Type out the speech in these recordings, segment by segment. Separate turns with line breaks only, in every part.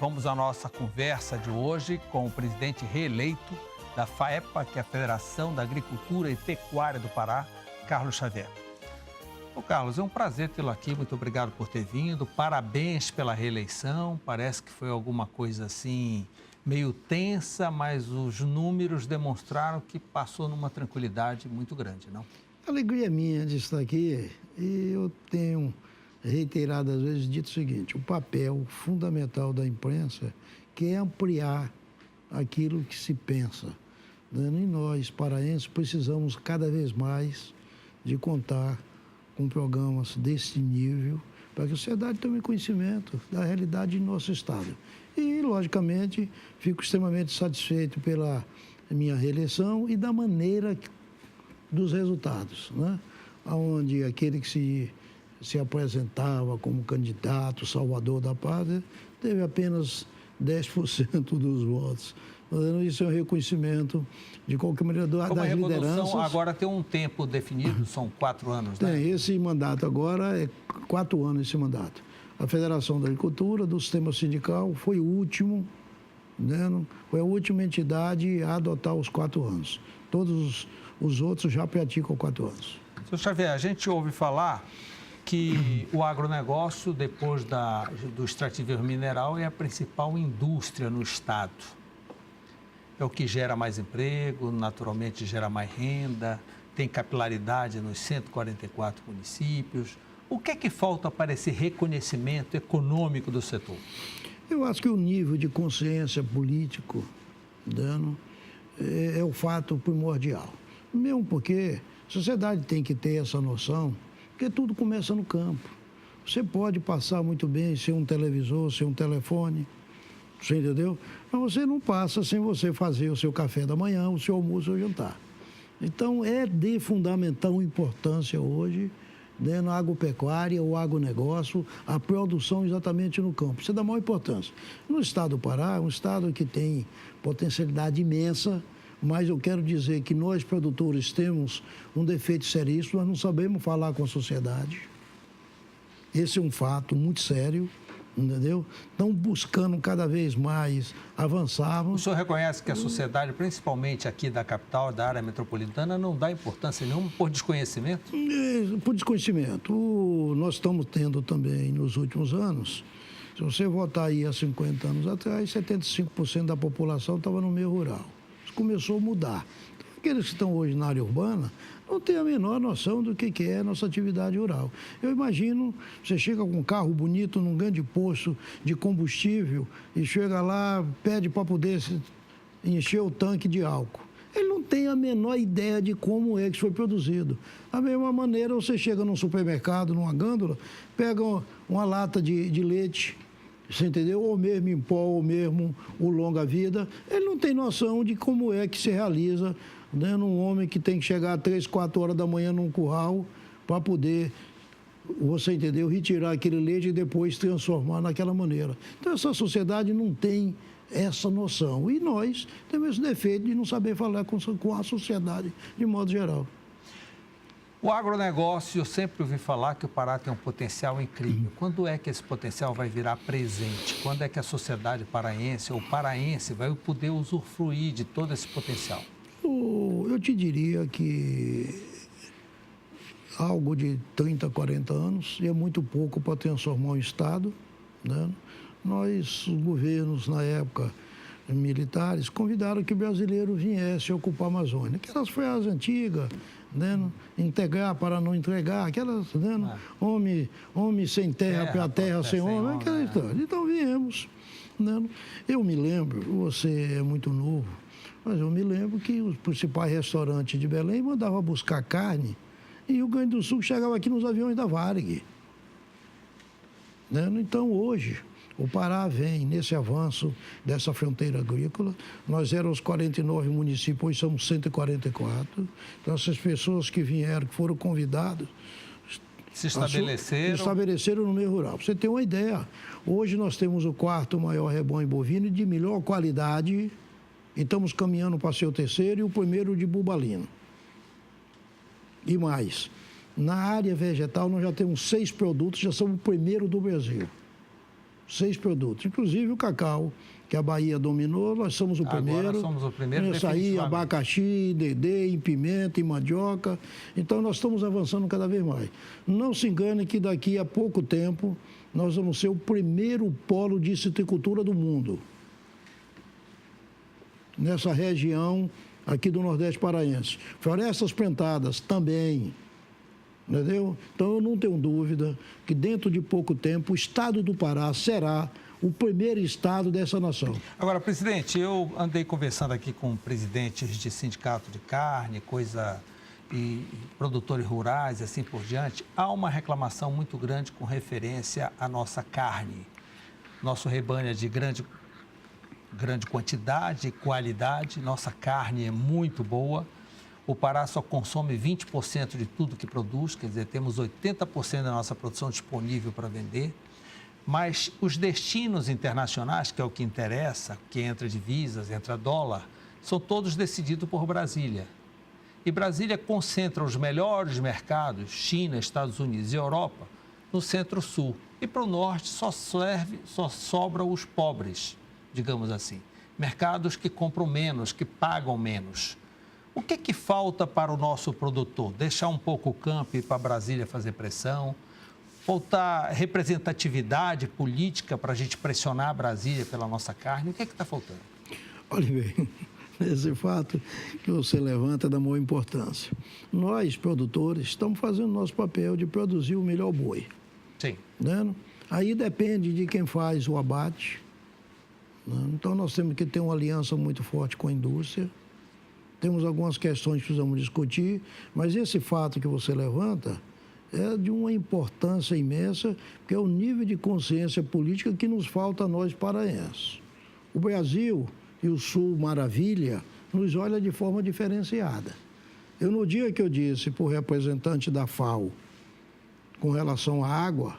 vamos à nossa conversa de hoje com o presidente reeleito da FAEPA, que é a Federação da Agricultura e Pecuária do Pará, Carlos Xavier. Ô Carlos, é um prazer tê-lo aqui, muito obrigado por ter vindo, parabéns pela reeleição, parece que foi alguma coisa assim meio tensa, mas os números demonstraram que passou numa tranquilidade muito grande, não?
A alegria é minha de estar aqui e eu tenho reiteradas vezes dito o seguinte: o papel fundamental da imprensa que é ampliar aquilo que se pensa. E nós, paraenses, precisamos cada vez mais de contar com programas desse nível para que a sociedade tome conhecimento da realidade do nosso Estado. E, logicamente, fico extremamente satisfeito pela minha reeleição e da maneira dos resultados, né? Onde aquele que se apresentava como candidato salvador da pátria teve apenas 10% dos votos. Isso é um reconhecimento, de qualquer maneira, das lideranças.
Agora tem um tempo definido, são 4 anos, né?
Tem, esse mandato agora é 4 anos, esse mandato. A Federação da Agricultura, do sistema sindical, foi o último, né? Foi a última entidade a adotar os 4 anos. Todos os outros já praticam 4 anos.
Senhor Xavier, a gente ouve falar que o agronegócio, depois do extrativismo mineral, é a principal indústria no Estado. É o que gera mais emprego, naturalmente gera mais renda, tem capilaridade nos 144 municípios. O que é que falta para esse reconhecimento econômico do setor?
Eu acho que o nível de consciência político, é o fato primordial. Mesmo porque a sociedade tem que ter essa noção, porque tudo começa no campo. Você pode passar muito bem sem um televisor, sem um telefone, você entendeu? Mas você não passa sem você fazer o seu café da manhã, o seu almoço ou jantar. Então, é de fundamental importância hoje, né, na agropecuária, o agronegócio, a produção exatamente no campo. Isso é da maior importância. No estado do Pará, é um estado que tem potencialidade imensa, mas eu quero dizer que nós, produtores, temos um defeito seríssimo, nós não sabemos falar com a sociedade. Esse é um fato muito sério, entendeu? Estão buscando cada vez mais avançar.
O senhor reconhece que a sociedade, principalmente aqui da capital, da área metropolitana, não dá importância nenhuma por desconhecimento?
Por desconhecimento. Nós estamos tendo também, nos últimos anos, se você voltar aí há 50 anos atrás, 75% da população estava no meio rural. Isso começou a mudar. Então, aqueles que estão hoje na área urbana não têm a menor noção do que é a nossa atividade rural. Eu imagino, você chega com um carro bonito num grande posto de combustível e chega lá, pede para poder encher o tanque de álcool. Ele não tem a menor ideia de como é que isso foi produzido. Da mesma maneira, você chega num supermercado, numa gôndola, pega uma lata de leite, você entendeu? Ou mesmo em pó, ou mesmo o longa-vida. Ele não tem noção de como é que se realiza, né, num homem que tem que chegar às 3, 4 horas da manhã num curral para poder, você entendeu, retirar aquele leite e depois transformar naquela maneira. Então, essa sociedade não tem essa noção. E nós temos esse defeito de não saber falar com a sociedade de modo geral.
O agronegócio, eu sempre ouvi falar que o Pará tem um potencial incrível. Quando é que esse potencial vai virar presente? Quando é que a sociedade paraense ou paraense vai poder usufruir de todo esse potencial?
Eu te diria que algo de 30, 40 anos é muito pouco para transformar um Estado, né? Os governos, na época, militares, convidaram que o brasileiro viesse ocupar a Amazônia. Aquelas frases antigas, né? Integrar para não entregar, aquelas, né? Homem sem terra para terra sem homem, aquela história. Então viemos. Né? Eu me lembro, você é muito novo, mas eu me lembro que os principais restaurantes de Belém mandavam buscar carne e o Rio Grande do Sul chegava aqui nos aviões da Varig. Né? Então, hoje, o Pará vem nesse avanço dessa fronteira agrícola. Nós éramos 49 municípios, hoje somos 144. Então, essas pessoas que vieram, que foram convidadas,
se estabeleceram
no meio rural. Pra você ter uma ideia, hoje nós temos o 4º maior rebanho bovino de melhor qualidade e estamos caminhando para ser o 3º e o 1º de bubalino. E mais, na área vegetal nós já temos 6 produtos, já somos o 1º do Brasil. 6 produtos, inclusive o cacau, que a Bahia dominou, nós somos o primeiro.
Agora somos o primeiro,
Açaí, abacaxi, dendê, em pimenta, em mandioca. Então, nós estamos avançando cada vez mais. Não se engane que daqui a pouco tempo nós vamos ser o primeiro polo de citricultura do mundo. Nessa região aqui do Nordeste paraense. Florestas plantadas também. Entendeu? Então, eu não tenho dúvida que dentro de pouco tempo o estado do Pará será o primeiro estado dessa nação.
Agora, presidente, eu andei conversando aqui com presidentes de sindicato de carne, e produtores rurais e assim por diante. Há uma reclamação muito grande com referência à nossa carne. Nosso rebanho é de grande quantidade e qualidade, nossa carne é muito boa. O Pará só consome 20% de tudo que produz, quer dizer, temos 80% da nossa produção disponível para vender. Mas os destinos internacionais, que é o que interessa, que entra divisas, entra dólar, são todos decididos por Brasília. E Brasília concentra os melhores mercados, China, Estados Unidos e Europa, no centro-sul. E para o norte só sobra os pobres, digamos assim. Mercados que compram menos, que pagam menos. O que falta para o nosso produtor? Deixar um pouco o campo e ir para Brasília fazer pressão? Faltar representatividade política para a gente pressionar a Brasília pela nossa carne? O que está faltando?
Olha bem, esse fato que você levanta é da maior importância. Nós, produtores, estamos fazendo nosso papel de produzir o melhor boi.
Sim.
Né? Aí depende de quem faz o abate. Né? Então, nós temos que ter uma aliança muito forte com a indústria. Temos algumas questões que precisamos discutir, mas esse fato que você levanta é de uma importância imensa, porque é o nível de consciência política que nos falta a nós paraenses. O Brasil e o Sul, maravilha, nos olha de forma diferenciada. No dia que eu disse para o representante da FAO com relação à água,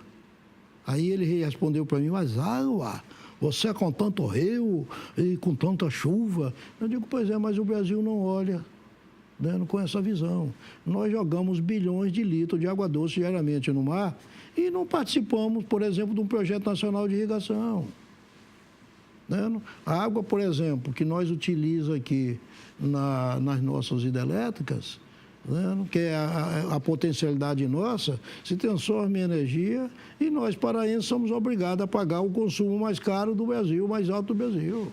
aí ele respondeu para mim, mas água, você com tanto rio e com tanta chuva. Eu digo, pois é, mas o Brasil não olha com essa visão. Nós jogamos bilhões de litros de água doce diariamente no mar e não participamos, por exemplo, de um projeto nacional de irrigação. A água, por exemplo, que nós utilizamos aqui nas nossas hidrelétricas, que é a potencialidade nossa, se transforma em energia e nós, paraenses, somos obrigados a pagar o consumo mais caro do Brasil, mais alto do Brasil.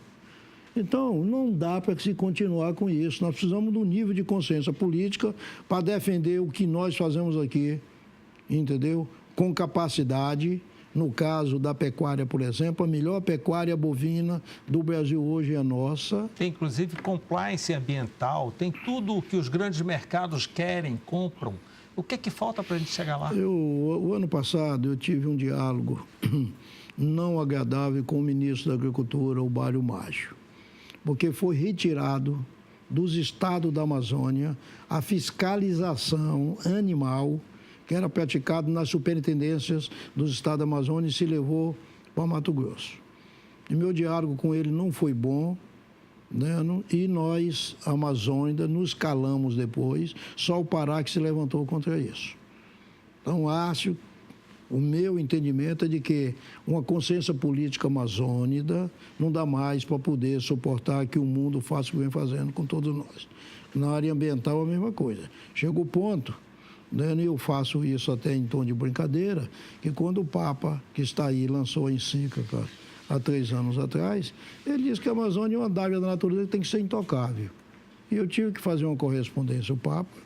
Então, não dá para se continuar com isso. Nós precisamos de um nível de consciência política para defender o que nós fazemos aqui, entendeu? Com capacidade. No caso da pecuária, por exemplo, a melhor pecuária bovina do Brasil hoje é a nossa.
Tem, inclusive, compliance ambiental, tem tudo o que os grandes mercados querem, compram. O que falta para a gente chegar lá?
O ano passado, eu tive um diálogo não agradável com o ministro da Agricultura, o Mário Maggio, porque foi retirado dos estados da Amazônia a fiscalização animal que era praticado nas superintendências dos estados da Amazônia e se levou para Mato Grosso. E meu diálogo com ele não foi bom, e nós, amazônicos, nos calamos depois, só o Pará que se levantou contra isso. Então, acho, o meu entendimento é de que uma consciência política amazônica não dá mais para poder suportar que o mundo faça o que vem fazendo com todos nós. Na área ambiental, a mesma coisa. Chega o ponto, e eu faço isso até em tom de brincadeira, que quando o Papa, que está aí, lançou a encíclica há 3 anos atrás, ele disse que a Amazônia é uma dádiva da natureza que tem que ser intocável. E eu tive que fazer uma correspondência ao Papa,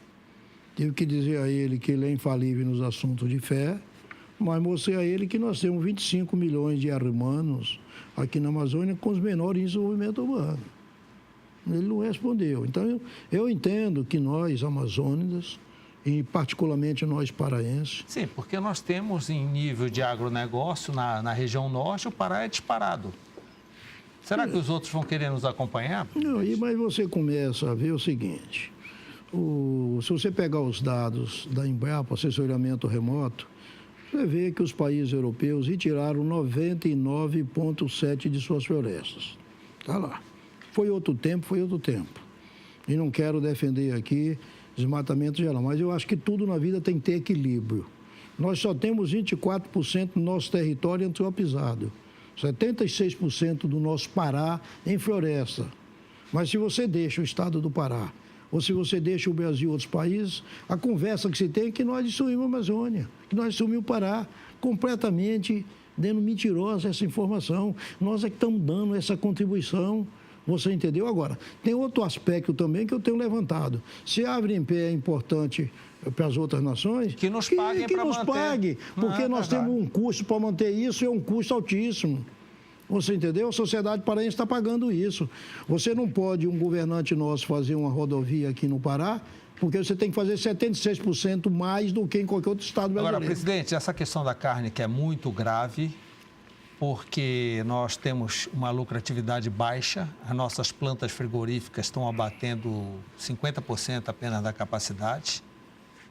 tive que dizer a ele que ele é infalível nos assuntos de fé, mas mostrei a ele que nós temos 25 milhões de humanos aqui na Amazônia com os menores em desenvolvimento humano. Ele não respondeu. Então, eu entendo que nós, amazônicos, e particularmente nós paraenses...
Sim, porque nós temos em nível de agronegócio, na região norte, o Pará é disparado. Será que os outros vão querer nos acompanhar?
Não, mas você começa a ver o seguinte, se você pegar os dados da Embrapa, assessoramento remoto, você vê que os países europeus retiraram 99,7% de suas florestas. Está lá. Foi outro tempo. E não quero defender aqui desmatamento geral, mas eu acho que tudo na vida tem que ter equilíbrio. Nós só temos 24% do nosso território antropizado. 76% do nosso Pará em floresta. Mas se você deixa o estado do Pará, ou se você deixa o Brasil e outros países, a conversa que se tem é que nós destruímos a Amazônia, que nós destruímos o Pará, completamente dando mentirosa essa informação. Nós é que estamos dando essa contribuição, você entendeu? Agora, tem outro aspecto também que eu tenho levantado. Se a Abre em Pé é importante para as outras nações,
que nos paguem
que nos
manter.
pague, porque nós temos um custo para manter isso e é um custo altíssimo. Você entendeu? A sociedade paraense está pagando isso. Você não pode, um governante nosso, fazer uma rodovia aqui no Pará, porque você tem que fazer 76% mais do que em qualquer outro estado brasileiro.
Agora, presidente, essa questão da carne que é muito grave, porque nós temos uma lucratividade baixa, as nossas plantas frigoríficas estão abatendo 50% apenas da capacidade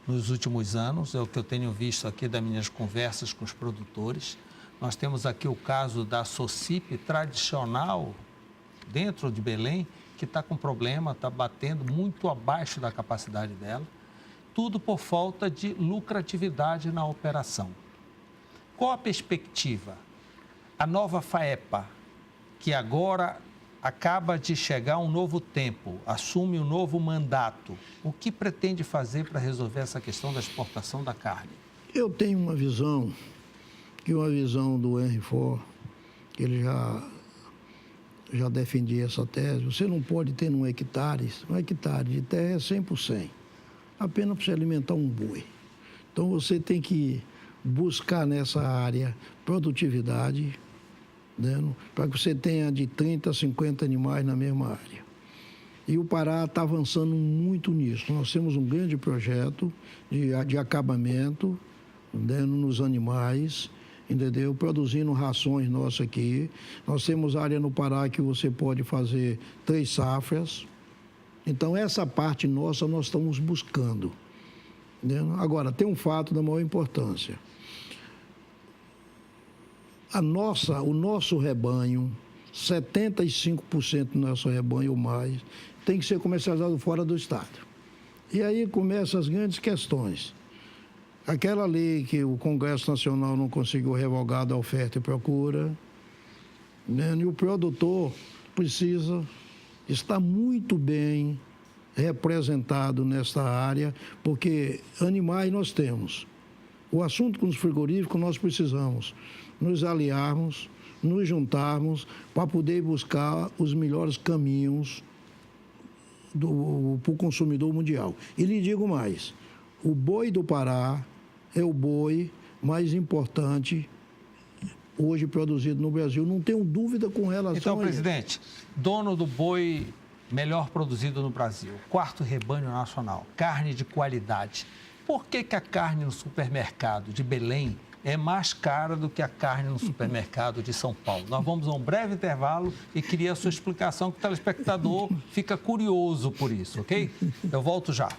nos últimos anos, é o que eu tenho visto aqui das minhas conversas com os produtores. Nós temos aqui o caso da Socip tradicional, dentro de Belém, que está com problema, está batendo muito abaixo da capacidade dela, tudo por falta de lucratividade na operação. Qual a perspectiva? A nova FAEPA, que agora acaba de chegar um novo tempo, assume um novo mandato, o que pretende fazer para resolver essa questão da exportação da carne? Eu tenho uma visão,
do Henry Ford, que ele já defendia essa tese. Você não pode ter um hectare de terra é 100%, apenas para você alimentar um boi. Então você tem que buscar nessa área produtividade, né, para que você tenha de 30 a 50 animais na mesma área. E o Pará está avançando muito nisso. Nós temos um grande projeto de acabamento, né, nos animais, entendeu? Produzindo rações nossas aqui. Nós temos área no Pará que você pode fazer 3 safras. Então, essa parte nossa nós estamos buscando. Entendeu? Agora, tem um fato da maior importância. O nosso rebanho, 75% do nosso rebanho ou mais, tem que ser comercializado fora do estado. E aí começam as grandes questões. Aquela lei que o Congresso Nacional não conseguiu revogar da oferta e procura, né? E o produtor precisa estar muito bem representado nesta área, porque animais nós temos. O assunto com os frigoríficos nós precisamos nos aliarmos, nos juntarmos para poder buscar os melhores caminhos para o consumidor mundial. E lhe digo mais, o boi do Pará é o boi mais importante hoje produzido no Brasil. Não tenho dúvida com relação a isso.
Então, presidente, dono do boi melhor produzido no Brasil, 4º rebanho nacional, carne de qualidade. Por que a carne no supermercado de Belém é mais cara do que a carne no supermercado de São Paulo? Nós vamos a um breve intervalo e queria a sua explicação, que o telespectador fica curioso por isso, ok? Eu volto já.